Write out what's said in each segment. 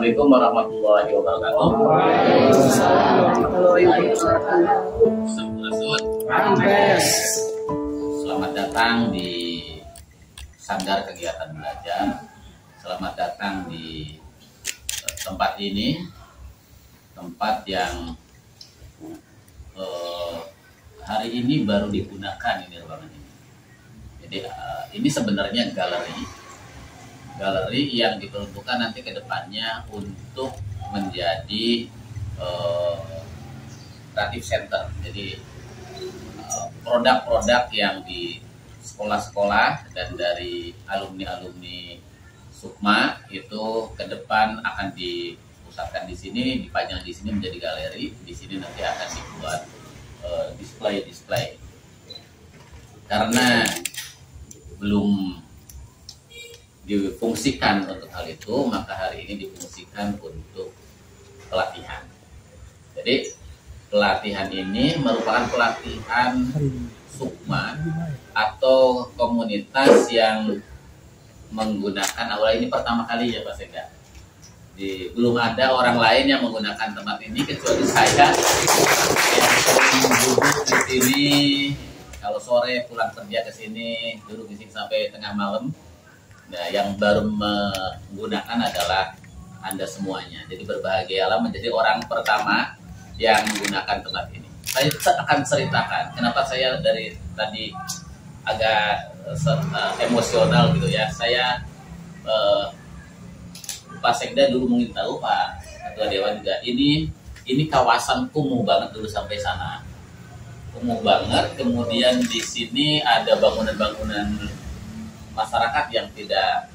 Assalamualaikum warahmatullahi wabarakatuh. Selamat datang di Sanggar Kegiatan Belajar. Selamat datang di tempat ini, tempat yang hari ini baru digunakan ini ruangan ini. Jadi ini sebenarnya galeri yang diperuntukkan nanti ke depannya untuk menjadi creative center. Jadi produk-produk yang di sekolah-sekolah dan dari alumni-alumni Sukma itu ke depan akan dipusatkan di sini, dipajang di sini menjadi galeri. Di sini nanti akan dibuat display. Karena belum difungsikan untuk hal itu, maka hari ini difungsikan untuk pelatihan. Jadi pelatihan ini merupakan pelatihan Sukma atau komunitas yang menggunakan aula ini pertama kali ya Pak Sekda. Belum ada orang lain yang menggunakan tempat ini kecuali saya yang sering duduk di sini. Kalau sore pulang kerja ke sini, duduk di sini sampai tengah malam. Nah, yang baru menggunakan adalah Anda semuanya. Jadi berbahagialah menjadi orang pertama yang menggunakan tempat ini. Saya akan ceritakan kenapa saya dari tadi agak emosional gitu ya. Saya Pak Sekda dulu mungkin tahu, Pak Ketua Dewan juga. Ini kawasan kumuh banget dulu sampai sana. Kumuh banget. Kemudian di sini ada bangunan-bangunan masyarakat yang tidak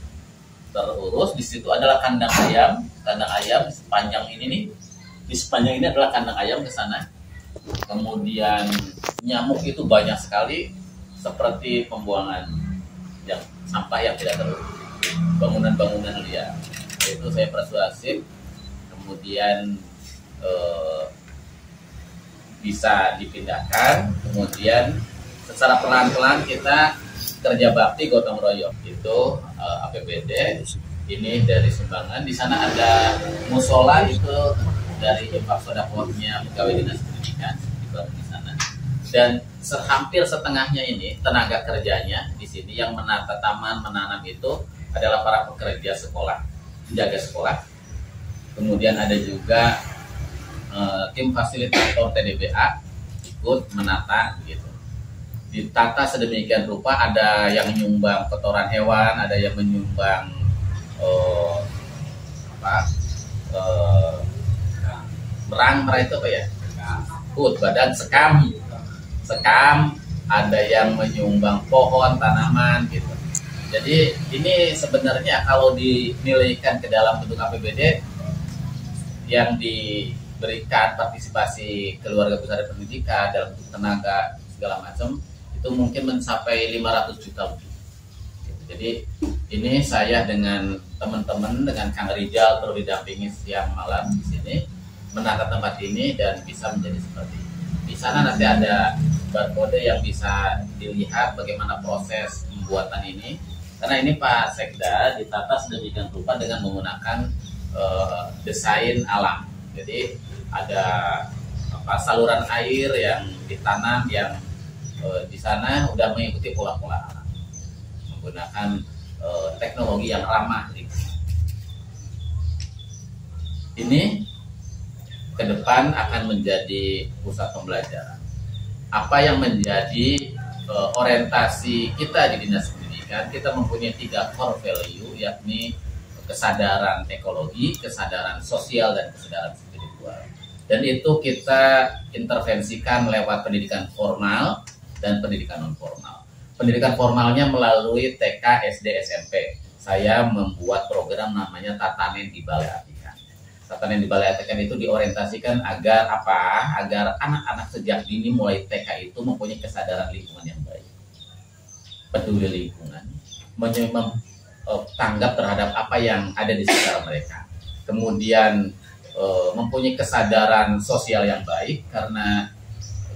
terurus. Di situ adalah kandang ayam sepanjang ini nih. Di sepanjang ini adalah kandang ayam ke sana. Kemudian nyamuk itu banyak sekali, seperti pembuangan sampah yang tidak terurus. Bangunan-bangunan liar. Itu saya persuasif. Kemudian bisa dipindahkan. Kemudian secara pelan-pelan kita kerja bakti gotong royong itu APBD ini dari sumbangan. Di sana ada musola itu dari infak sedekahnya pegawai dinas pendidikan di sana. Dan hampir setengahnya ini tenaga kerjanya di sini yang menata taman, menanam itu adalah para pekerja sekolah, penjaga sekolah. Kemudian ada juga tim fasilitator TDBA ikut menata gitu. Ditata sedemikian rupa, ada yang menyumbang kotoran hewan, ada yang menyumbang merang itu apa ya? Badan sekam, ada yang menyumbang pohon, tanaman gitu. Jadi ini sebenarnya kalau dinilaikan ke dalam bentuk APBD yang diberikan partisipasi keluarga besar pendidikan dalam bentuk tenaga segala macam itu mungkin mencapai 500 juta lebih. Jadi ini saya dengan teman-teman, dengan Kang Rijal terus didampingi siang malam di sini menata tempat ini dan bisa menjadi seperti ini. Di sana nanti ada barcode yang bisa dilihat bagaimana proses pembuatan ini. Karena ini Pak Sekda ditata sedemikian rupa dengan menggunakan desain alam. Jadi ada saluran air yang ditanam yang di sana udah mengikuti pola-pola alam, menggunakan teknologi yang ramah. Ini ke depan akan menjadi pusat pembelajaran. Apa yang menjadi orientasi kita di Dinas Pendidikan, kita mempunyai 3 core value, yakni kesadaran ekologi, kesadaran sosial, dan kesadaran spiritual. Dan itu kita intervensikan lewat pendidikan formal dan pendidikan non formal. Pendidikan formalnya melalui TK, SD, SMP. Saya membuat program namanya Tatanen di Balai Atikan. Tatanen di Balai Atikan itu diorientasikan agar apa? Agar anak-anak sejak dini mulai TK itu mempunyai kesadaran lingkungan yang baik, peduli lingkungan, tanggap terhadap apa yang ada di sekitar mereka. Kemudian mempunyai kesadaran sosial yang baik karena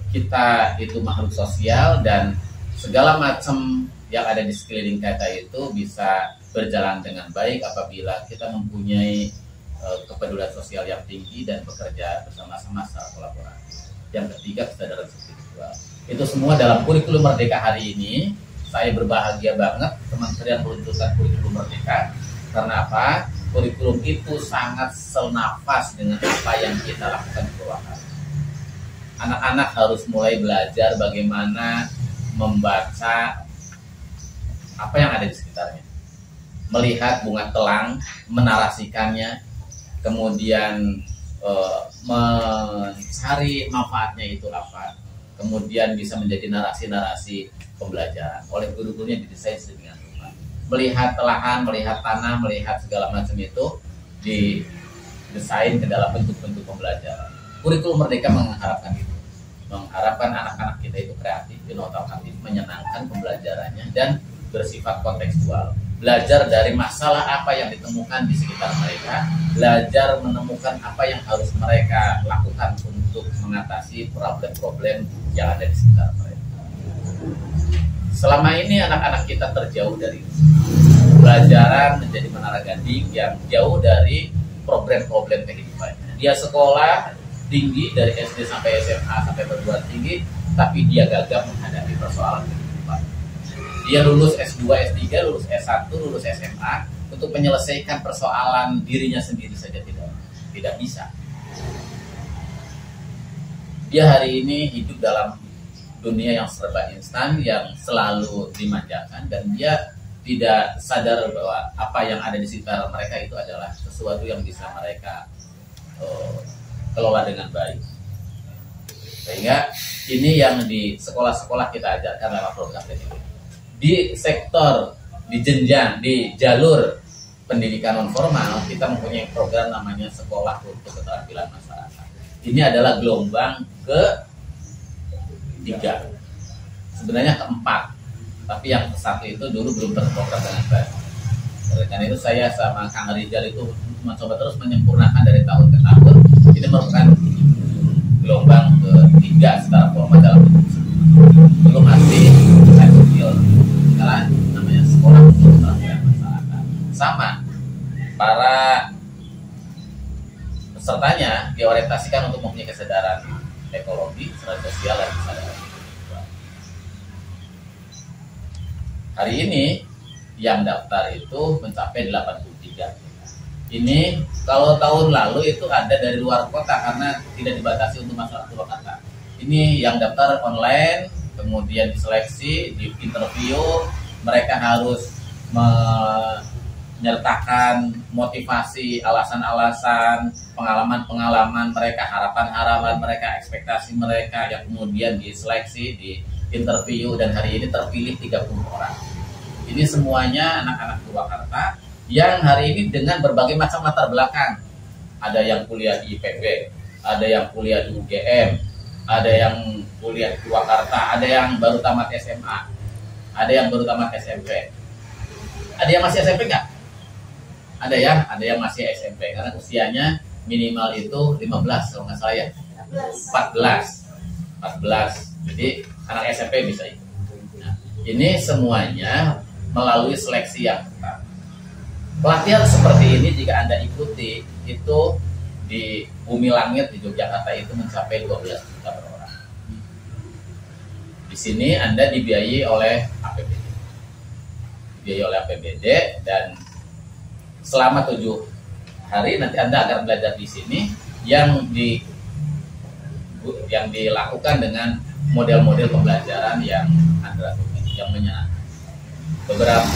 kita itu makhluk sosial dan segala macam yang ada di sekeliling kita itu bisa berjalan dengan baik apabila kita mempunyai kepedulian sosial yang tinggi dan bekerja bersama-sama secara kolaboratif. Yang ketiga, kesadaran spiritual. Itu semua dalam kurikulum Merdeka hari ini. Saya berbahagia banget Kementerian meluncurkan kurikulum Merdeka. Karena apa? Kurikulum itu sangat senafas dengan apa yang kita lakukan di Purwakarta. Anak-anak harus mulai belajar bagaimana membaca apa yang ada di sekitarnya, melihat bunga telang, menarasikannya, kemudian mencari manfaatnya itu apa, kemudian bisa menjadi narasi-narasi pembelajaran. Oleh guru-gurunya didesain sedemikian rupa. Melihat telahan, melihat tanah, melihat segala macam itu didesain ke dalam bentuk-bentuk pembelajaran. Kurikulum Merdeka mengharapkan itu, mengharapkan anak-anak kita itu kreatif, inovatif, menyenangkan pembelajarannya dan bersifat kontekstual. Belajar dari masalah apa yang ditemukan di sekitar mereka, belajar menemukan apa yang harus mereka lakukan untuk mengatasi problem-problem yang ada di sekitar mereka. Selama ini anak-anak kita terjauh dari pelajaran, menjadi menara ganding yang jauh dari problem-problem kehidupannya. Dia sekolah tinggi dari SD sampai SMA sampai perguruan tinggi, tapi dia gagap menghadapi persoalan kehidupan. Dia lulus S2, S3, lulus S1, lulus SMA untuk menyelesaikan persoalan dirinya sendiri saja tidak bisa. Dia hari ini hidup dalam dunia yang serba instan, yang selalu dimanjakan, dan dia tidak sadar bahwa apa yang ada di sekitar mereka itu adalah sesuatu yang bisa mereka kelola dengan baik. Sehingga ini yang di sekolah-sekolah kita ajarkan lewat program ini. Di sektor, di jenjang, di jalur pendidikan non formal, kita mempunyai program namanya Sekolah untuk Keterampilan Masyarakat. Ini adalah gelombang ke-3, sebenarnya ke-4, tapi yang ke-1 itu dulu belum terprogram dengan baik. Oleh karena itu saya sama Kang Rizal itu mencoba terus menyempurnakan dari tahun ke tahun. Ini merupakan gelombang ke-3 secara formal dalam bentuk belum masih kecil, karena namanya Sekolah untuk Keterampilan Masyarakat. Sama, para pesertanya diorientasikan untuk mempunyai kesadaran ekologi, kesadaran sosial, dan kesadaran spiritual. Hari ini yang daftar itu mencapai 83. Ini kalau tahun lalu itu ada dari luar kota karena tidak dibatasi untuk masyarakat Purwakarta. Ini yang daftar online, kemudian diseleksi, di interview, mereka harus menyertakan motivasi, alasan-alasan, pengalaman-pengalaman mereka, harapan-harapan mereka, ekspektasi mereka, yang kemudian diseleksi, di interview, dan hari ini terpilih 30 orang. Ini semuanya anak-anak Purwakarta yang hari ini dengan berbagai macam latar belakang. Ada yang kuliah di IPB, ada yang kuliah di UGM, ada yang kuliah di Purwakarta, ada yang baru tamat SMA, ada yang baru tamat SMP. Ada yang masih SMP nggak? Ada yang masih SMP karena usianya minimal itu 15 kalau nggak salah ya. 14. Jadi anak SMP bisa ikut. Nah, ini semuanya melalui seleksi yang ketat. Pelatihan seperti ini jika Anda ikuti itu di Bumi Langit di Yogyakarta itu mencapai 12 juta per orang. Di sini Anda dibiayai oleh APBD. Dan selama 7 hari nanti Anda akan belajar di sini yang dilakukan dengan model-model pembelajaran yang android, yang menyenangkan. Beberapa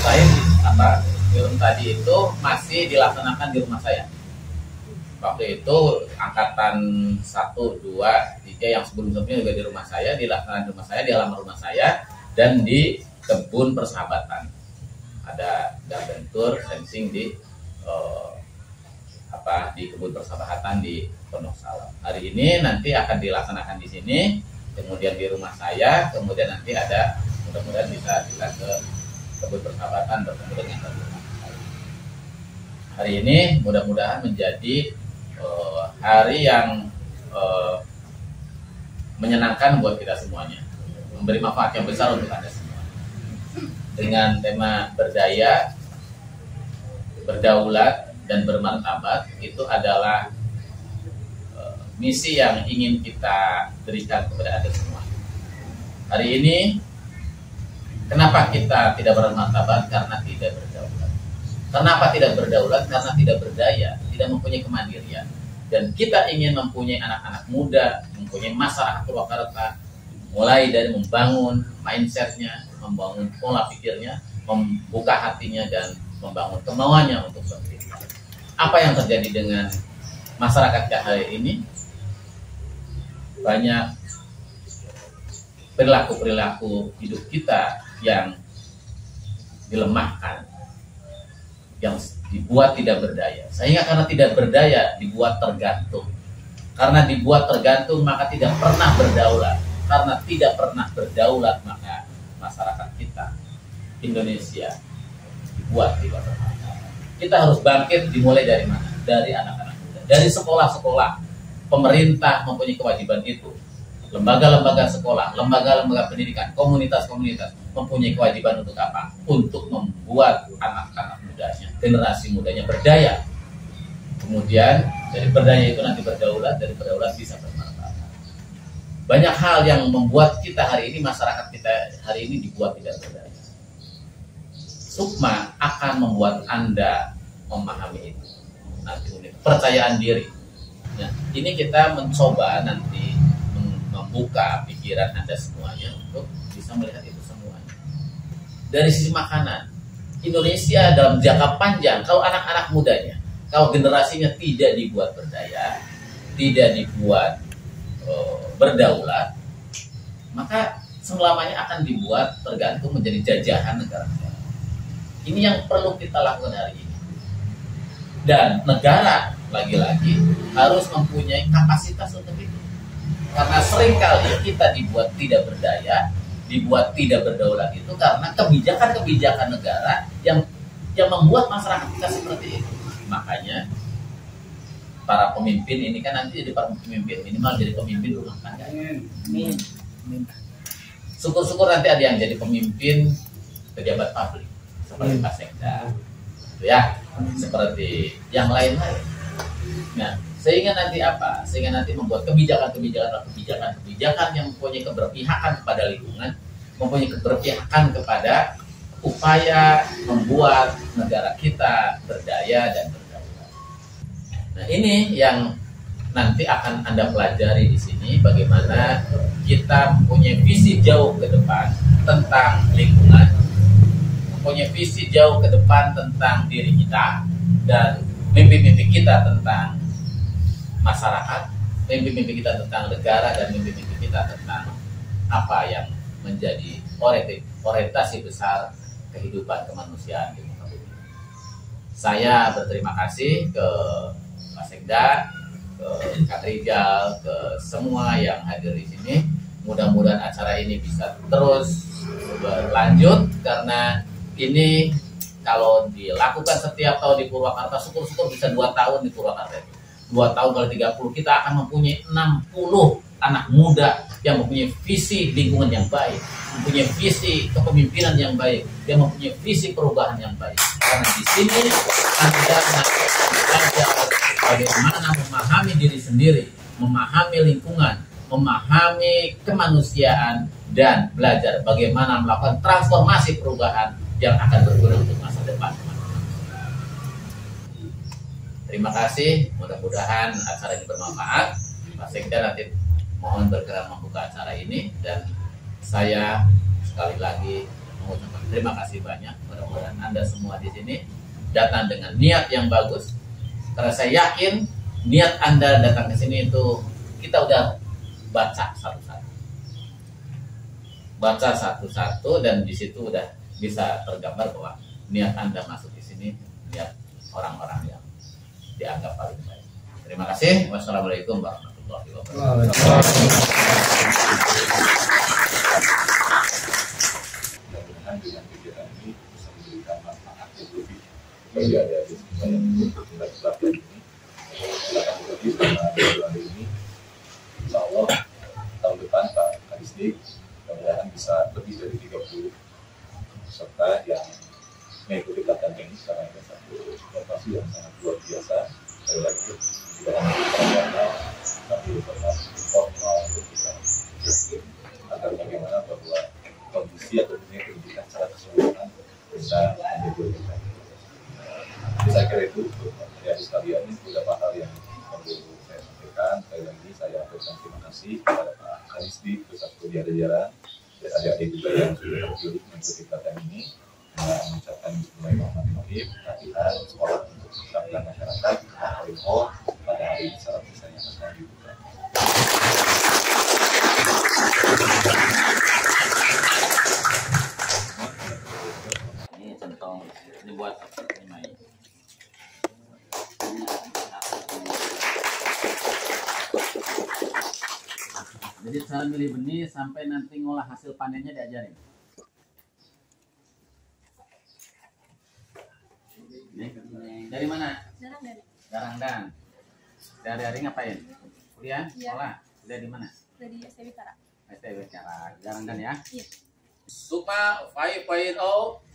film tadi itu masih dilaksanakan di rumah saya. Waktu itu angkatan 1, 2, 3 yang sebelum-sebelumnya juga di rumah saya, dilaksanakan di rumah saya, di halaman rumah saya, dan di kebun persahabatan. Ada garden fencing di kebun persahabatan di Pondok Salam. Hari ini nanti akan dilaksanakan di sini, kemudian di rumah saya, kemudian nanti ada mudah-mudahan bisa kita ke kebun persahabatan bertemu dengan teman-teman. Hari ini mudah-mudahan menjadi hari yang menyenangkan buat kita semuanya, memberi manfaat yang besar untuk Anda semua. Dengan tema berdaya, berdaulat, dan bermartabat itu adalah misi yang ingin kita berikan kepada Anda semua. Hari ini kenapa kita tidak bermartabat? Karena tidak berdaulat. Kenapa tidak berdaulat? Karena tidak berdaya, tidak mempunyai kemandirian. Dan kita ingin mempunyai anak-anak muda, mempunyai masyarakat Purwakarta, mulai dari membangun mindsetnya, membangun pola pikirnya, membuka hatinya, dan membangun kemauannya untuk berpikir. Apa yang terjadi dengan masyarakat hari ini? Banyak perilaku-perilaku hidup kita yang dilemahkan, yang dibuat tidak berdaya. Sehingga karena tidak berdaya dibuat tergantung. Karena dibuat tergantung maka tidak pernah berdaulat. Karena tidak pernah berdaulat maka masyarakat kita, Indonesia, dibuat tidak berdaulat. Kita harus bangkit, dimulai dari mana? Dari anak-anak muda. Dari sekolah-sekolah. Pemerintah mempunyai kewajiban itu. Lembaga-lembaga sekolah, lembaga-lembaga pendidikan, komunitas-komunitas mempunyai kewajiban untuk apa? Untuk membuat anak-anak mudanya, generasi mudanya berdaya. Kemudian dari berdaya itu nanti berdaulat, dari berdaulat bisa bermartabat. Banyak hal yang membuat kita hari ini, masyarakat kita hari ini dibuat tidak berdaya. Sukma akan membuat Anda memahami itu. Nanti percayaan diri. Nah, ini kita mencoba nanti membuka pikiran Anda semuanya untuk bisa melihat itu semuanya. Dari sisi makanan, Indonesia dalam jangka panjang, kalau anak-anak mudanya, kalau generasinya tidak dibuat berdaya, tidak dibuat berdaulat, maka selamanya akan dibuat tergantung menjadi jajahan negara-negara. Ini yang perlu kita lakukan hari ini. Dan negara lagi-lagi harus mempunyai kapasitas untuk itu. Karena seringkali kita dibuat tidak berdaya, dibuat tidak berdaulat itu karena kebijakan-kebijakan negara yang membuat masyarakat kita seperti itu. Makanya para pemimpin ini kan nanti jadi para pemimpin, minimal jadi pemimpin rumah tangga. Syukur-syukur nanti ada yang jadi pemimpin pejabat publik seperti Pak Sekda, ya, seperti yang lain-lain. Nah, sehingga nanti apa? Sehingga nanti membuat kebijakan-kebijakan yang mempunyai keberpihakan kepada lingkungan, mempunyai keberpihakan kepada upaya membuat negara kita berdaya dan berdaulat. Nah, ini yang nanti akan Anda pelajari di sini, bagaimana kita mempunyai visi jauh ke depan tentang lingkungan, mempunyai visi jauh ke depan tentang diri kita, dan mimpi-mimpi kita tentang masyarakat, mimpi-mimpi kita tentang negara, dan mimpi-mimpi kita tentang apa yang menjadi orientasi besar kehidupan kemanusiaan di muka bumi. Saya berterima kasih ke Pak Sekda, ke Kak Rijal, ke semua yang hadir di sini. Mudah-mudahan acara ini bisa terus berlanjut, karena ini kalau dilakukan setiap tahun di Purwakarta, syukur-syukur bisa 2 tahun di Purwakarta itu. 2 tahun kali 30, kita akan mempunyai 60 anak muda yang mempunyai visi lingkungan yang baik, mempunyai visi kepemimpinan yang baik, yang mempunyai visi perubahan yang baik. Karena di sini Anda akan belajar bagaimana memahami diri sendiri, memahami lingkungan, memahami kemanusiaan, dan belajar bagaimana melakukan transformasi perubahan yang akan berguna untuk masa depan. Terima kasih, mudah-mudahan acara ini bermanfaat. Pak Sekda nanti mohon berkenan membuka acara ini, dan saya sekali lagi mengucapkan terima kasih banyak. Mudah-mudahan Anda semua di sini datang dengan niat yang bagus, karena saya yakin niat Anda datang ke sini itu kita udah baca satu-satu, dan di situ udah bisa tergambar bahwa niat Anda masuk di sini niat orang-orang yang dianggap paling baik. Terima kasih. Wassalamualaikum warahmatullahi wabarakatuh. Mudah-mudahan dengan kegiatan ini bisa memberikan manfaat yang lebih bagi adik-adik semua yang sedang belajar ini. Silakan lebih karena hari ini, insya Allah tahun depan Pak Kadisdik mudah-mudahan bisa lebih dari 30 peserta yang mengikuti pelatihan ini, karena ada satu inovasi yang sangat luar visi atau dunia pendidikan secara keseluruhan bisa menjadi. Jadi saya kira itu ya sekalian ini beberapa hal yang perlu saya sampaikan. Sekali lagi saya ucapkan terima kasih kepada Pak Karisdi beserta jajaran dan adik-adik juga yang sudah terpilih mengikuti pelatihan ini. Mengucapkan bismillahirrahmanirrahim, latihan sekolah untuk menerapkan masyarakat info pada hari ini salam misalnya akan dibuka. Ini contoh, ini buat ini Mai. Jadi cara milih benih sampai nanti ngolah hasil panennya diajarin. Dari mana? Garangdan. Dari ngapain? Kuliah? Sekolah? Kuliah di mana? Dari STB Cara. STB Cara. Garangdan ya? Iya. Sukma 5.0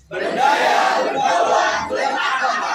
Berdaya, berkawan, bermakna.